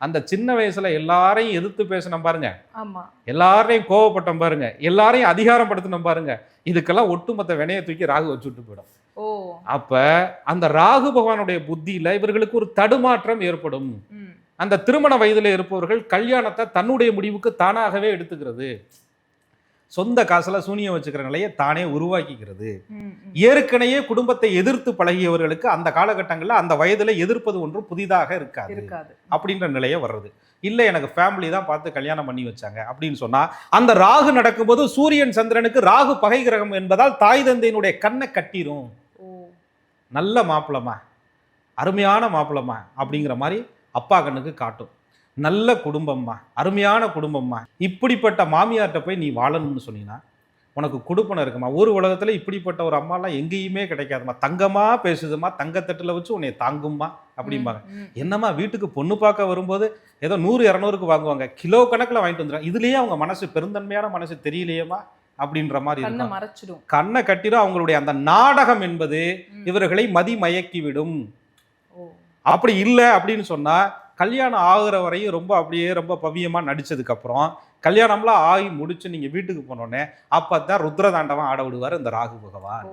அந்த சின்ன வயசுல எல்லாரையும் எதிர்த்து பேசணும் பாருங்க, ஆமா. எல்லாரையும் கோவப்பட்டோம் பாருங்க, எல்லாரையும் அதிகாரப்படுத்தணும் பாருங்க, இதுக்கெல்லாம் ஒட்டுமொத்த வினையை தூக்கி ராகு வச்சுட்டு போயிடும். ஓ. அப்ப அந்த ராகு பகவானுடைய புத்தியில இவர்களுக்கு ஒரு தடுமாற்றம் ஏற்படும். அந்த திருமண வயதில் இருப்பவர்கள் கல்யாணத்தை தன்னுடைய முடிவுக்கு தானாகவே எடுத்துக்கிறது, சொந்த காசுல சூனியம் வச்சுக்கிற நிலையை தானே உருவாக்கிக்கிறது. ஏற்கனவே குடும்பத்தை எதிர்த்து பழகியவர்களுக்கு அந்த காலகட்டங்களில் அந்த வயதுல எதிர்ப்பது ஒன்றும் புதிதாக இருக்காது அப்படின்ற நிலையை வர்றது. இல்லை எனக்கு ஃபேமிலி தான் பார்த்து கல்யாணம் பண்ணி வச்சாங்க அப்படின்னு சொன்னா, அந்த ராகு நடக்கும்போது சூரியன் சந்திரனுக்கு ராகு பகை கிரகம் என்பதால் தாய் தந்தையினுடைய கண்ணை கட்டிரும். நல்ல மாப்பிளமா, அருமையான மாப்பிளமா அப்படிங்கிற மாதிரி அப்பா கண்ணுக்கு காட்டும். நல்ல குடும்பம்மா, அருமையான குடும்பம்மா, இப்படிப்பட்ட மாமியார்கிட்ட போய் நீ வாழணும்னு சொன்னீங்கன்னா உனக்கு கொடுப்பனை இருக்குமா. ஒரு உலகத்துல இப்படிப்பட்ட ஒரு அம்மாலாம் எங்கேயுமே கிடைக்காதுமா, தங்கமா பேசுதுமா, தங்கத்தட்டுல வச்சு உன்னை தாங்கும்மா அப்படிம்பாங்க. என்னம்மா வீட்டுக்கு பொண்ணு பார்க்க வரும்போது ஏதோ 100-200க்கு வாங்குவாங்க, கிலோ கணக்கில் வாங்கிட்டு வந்துடுறாங்க, இதுலயே அவங்க மனசு பெருந்தன்மையான மனசு தெரியலையேமா அப்படின்ற மாதிரி இருக்கும். கண்ணை கட்டிடும். அவங்களுடைய அந்த நாடகம் என்பது இவர்களை மதிமயக்கிவிடும். அப்படி இல்லை அப்படின்னு சொன்னா, கல்யாணம் ஆகுற வரையும் ரொம்ப பவியமா நடிச்சதுக்கு அப்புறம் கல்யாணம்லாம் ஆகி முடிச்சு நீங்க வீட்டுக்கு போனோடனே அப்பதான் ருத்ர தாண்டவம் ஆட விடுவார் இந்த ராகு பகவான்.